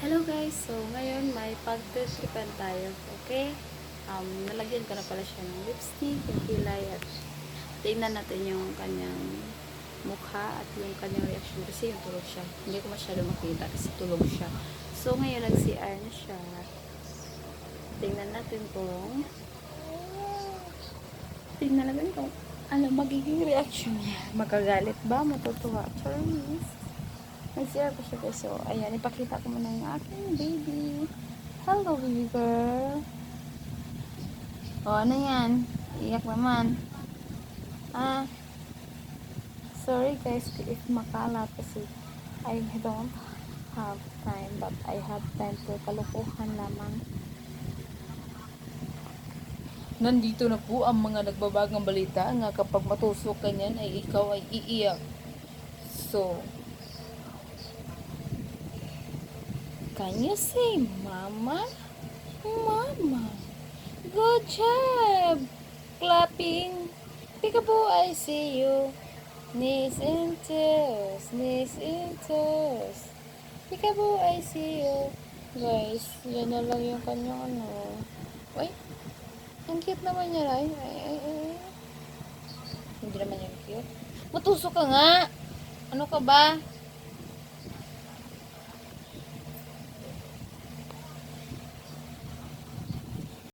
Hello guys, so ngayon may pagtitripan tayo, okay? Nalagyan ko na pala siya ng lipstick, yung kilay at tingnan natin yung kanyang mukha at yung kanyang reaction kasi yung tulog siya. Hindi ko masyado makita kasi tulog siya. So ngayon nag-CR na siya. Tingnan natin kung ano magiging reaction niya. Magagalit ba? Matutuwa? Charles? Nag-CR pa siya guys. So, ayan, ipakita ko muna yung aking baby. Hello, baby girl. O, ano yan? Iyak naman. Ah, sorry guys if makalat kasi I don't have time but I have time to kalukuhan lamang. Nandito na po ang mga nagbabagang balita nga kapag matusok ka niyan ay ikaw ay iiyak. So, can you say mama? Mama. Good job. Clapping. Peekaboo, I see you. Knees and toes. Knees and toes. Peekaboo, I see you. Guys, yan na lang yung kanyang ano. Uy, ang cute naman niya. Ay. Hindi naman yung cute. Matusok ka nga. Ano ka ba?